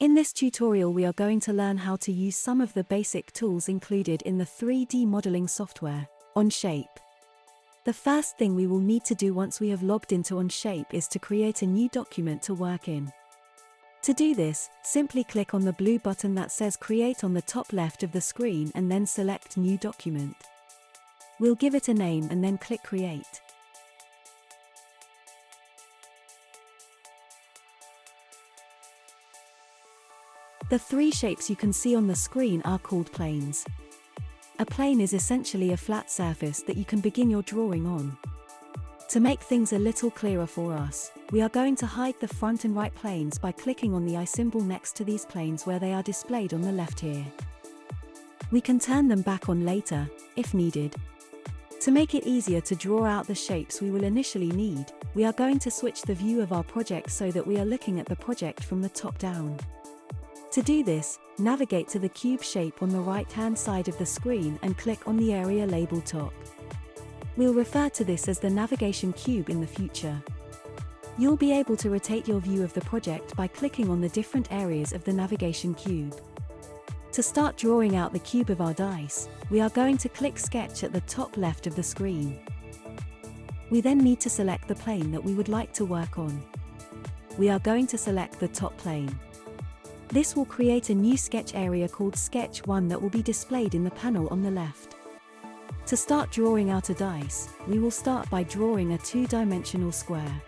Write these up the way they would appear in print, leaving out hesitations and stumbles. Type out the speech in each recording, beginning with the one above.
In this tutorial we are going to learn how to use some of the basic tools included in the 3D modeling software, Onshape. The first thing we will need to do once we have logged into Onshape is to create a new document to work in. To do this, simply click on the blue button that says Create on the top left of the screen and then select New Document. We'll give it a name and then click Create. The three shapes you can see on the screen are called planes. A plane is essentially a flat surface that you can begin your drawing on. To make things a little clearer for us, we are going to hide the front and right planes by clicking on the eye symbol next to these planes where they are displayed on the left here. We can turn them back on later, if needed. To make it easier to draw out the shapes we will initially need, we are going to switch the view of our project so that we are looking at the project from the top down. To do this, navigate to the cube shape on the right-hand side of the screen and click on the area labeled top. We'll refer to this as the navigation cube in the future. You'll be able to rotate your view of the project by clicking on the different areas of the navigation cube. To start drawing out the cube of our dice, we are going to click Sketch at the top left of the screen. We then need to select the plane that we would like to work on. We are going to select the top plane. This will create a new sketch area called Sketch 1 that will be displayed in the panel on the left. To start drawing out a dice, we will start by drawing a two-dimensional square.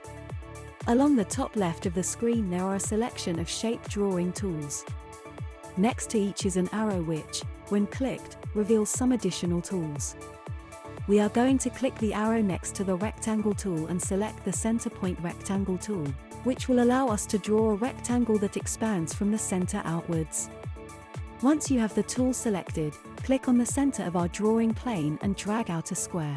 Along the top left of the screen there are a selection of shape drawing tools. Next to each is an arrow which, when clicked, reveals some additional tools. We are going to click the arrow next to the rectangle tool and select the center point rectangle tool, which will allow us to draw a rectangle that expands from the center outwards. Once you have the tool selected, click on the center of our drawing plane and drag out a square.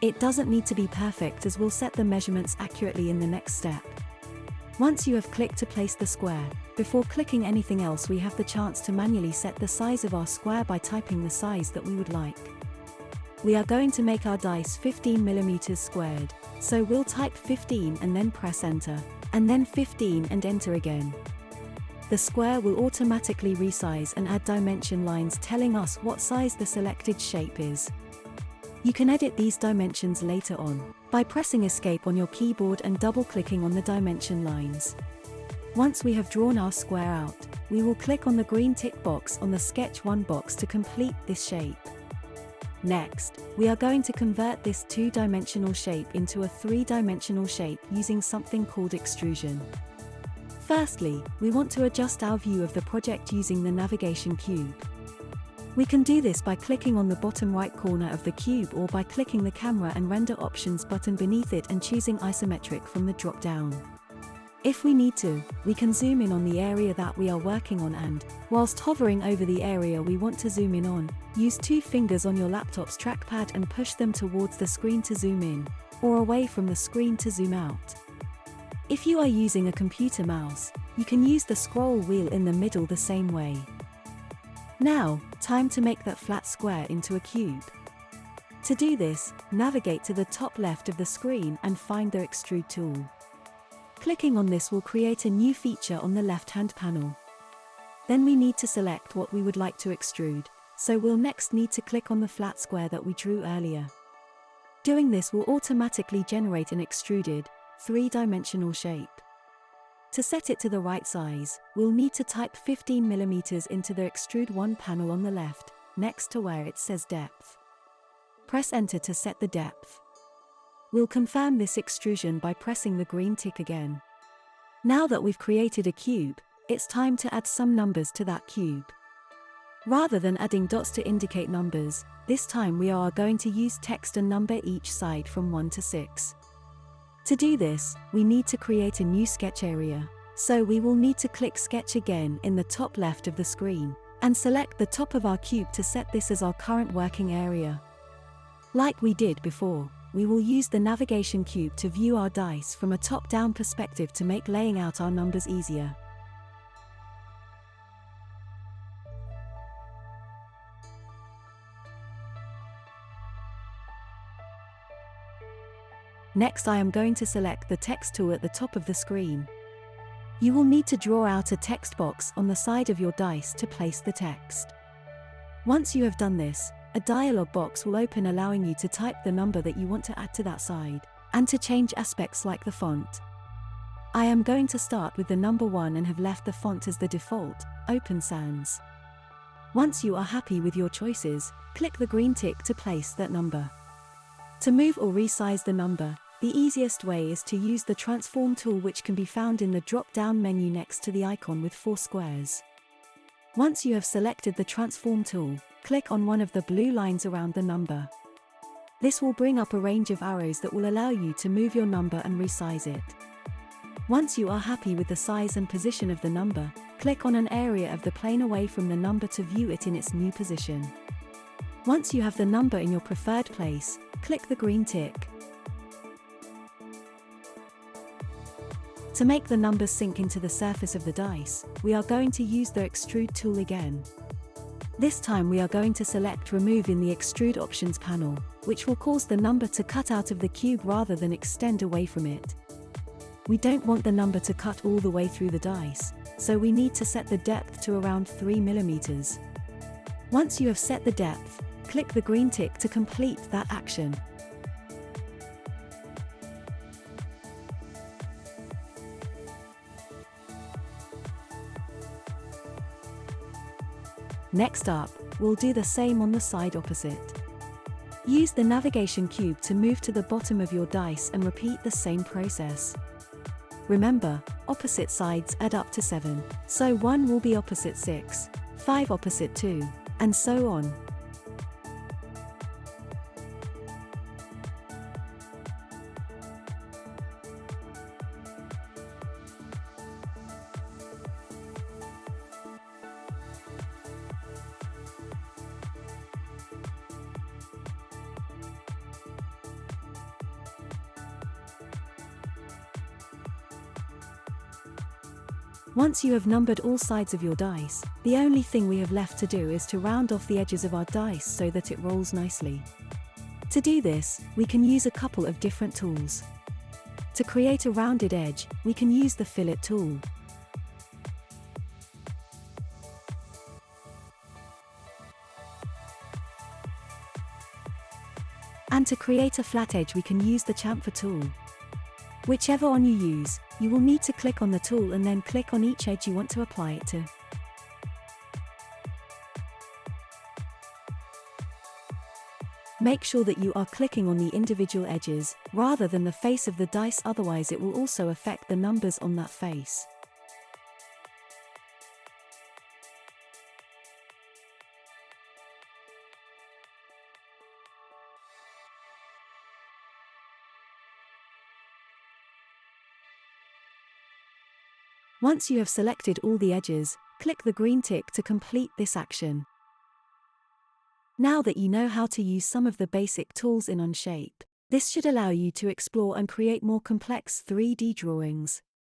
It doesn't need to be perfect as we'll set the measurements accurately in the next step. Once you have clicked to place the square, before clicking anything else we have the chance to manually set the size of our square by typing the size that we would like. We are going to make our dice 15 mm squared, so we'll type 15 and then press enter, and then 15 and enter again. The square will automatically resize and add dimension lines telling us what size the selected shape is. You can edit these dimensions later on, by pressing Escape on your keyboard and double-clicking on the dimension lines. Once we have drawn our square out, we will click on the green tick box on the Sketch 1 box to complete this shape. Next, we are going to convert this two-dimensional shape into a three-dimensional shape using something called extrusion. Firstly, we want to adjust our view of the project using the navigation cube. We can do this by clicking on the bottom right corner of the cube or by clicking the camera and render options button beneath it and choosing isometric from the drop-down. If we need to, we can zoom in on the area that we are working on and, whilst hovering over the area we want to zoom in on, use two fingers on your laptop's trackpad and push them towards the screen to zoom in, or away from the screen to zoom out. If you are using a computer mouse, you can use the scroll wheel in the middle the same way. Now, time to make that flat square into a cube. To do this, navigate to the top left of the screen and find the Extrude tool. Clicking on this will create a new feature on the left-hand panel. Then we need to select what we would like to extrude, so we'll next need to click on the flat square that we drew earlier. Doing this will automatically generate an extruded, three-dimensional shape. To set it to the right size, we'll need to type 15 mm into the Extrude 1 panel on the left, next to where it says depth. Press enter to set the depth. We'll confirm this extrusion by pressing the green tick again. Now that we've created a cube, it's time to add some numbers to that cube. Rather than adding dots to indicate numbers, this time we are going to use text and number each side from 1 to 6. To do this, we need to create a new sketch area, so we will need to click Sketch again in the top left of the screen, and select the top of our cube to set this as our current working area. Like we did before, we will use the navigation cube to view our dice from a top-down perspective to make laying out our numbers easier. Next I am going to select the text tool at the top of the screen. You will need to draw out a text box on the side of your dice to place the text. Once you have done this, a dialog box will open allowing you to type the number that you want to add to that side, and to change aspects like the font. I am going to start with the number 1 and have left the font as the default, Open Sans. Once you are happy with your choices, click the green tick to place that number. To move or resize the number, the easiest way is to use the Transform tool, which can be found in the drop-down menu next to the icon with 4 squares. Once you have selected the Transform tool, click on one of the blue lines around the number. This will bring up a range of arrows that will allow you to move your number and resize it. Once you are happy with the size and position of the number, click on an area of the plane away from the number to view it in its new position. Once you have the number in your preferred place, click the green tick. To make the numbers sink into the surface of the dice, we are going to use the Extrude tool again. This time we are going to select Remove in the Extrude Options panel, which will cause the number to cut out of the cube rather than extend away from it. We don't want the number to cut all the way through the dice, so we need to set the depth to around 3 mm. Once you have set the depth, click the green tick to complete that action. Next up, we'll do the same on the side opposite. Use the navigation cube to move to the bottom of your dice and repeat the same process. Remember, opposite sides add up to 7, so 1 will be opposite 6, 5 opposite 2, and so on. Once you have numbered all sides of your dice, the only thing we have left to do is to round off the edges of our dice so that it rolls nicely. To do this, we can use a couple of different tools. To create a rounded edge, we can use the Fillet tool. And to create a flat edge, we can use the Chamfer tool. Whichever one you use, you will need to click on the tool and then click on each edge you want to apply it to. Make sure that you are clicking on the individual edges, rather than the face of the dice, otherwise it will also affect the numbers on that face. Once you have selected all the edges, click the green tick to complete this action. Now that you know how to use some of the basic tools in Onshape, this should allow you to explore and create more complex 3D drawings.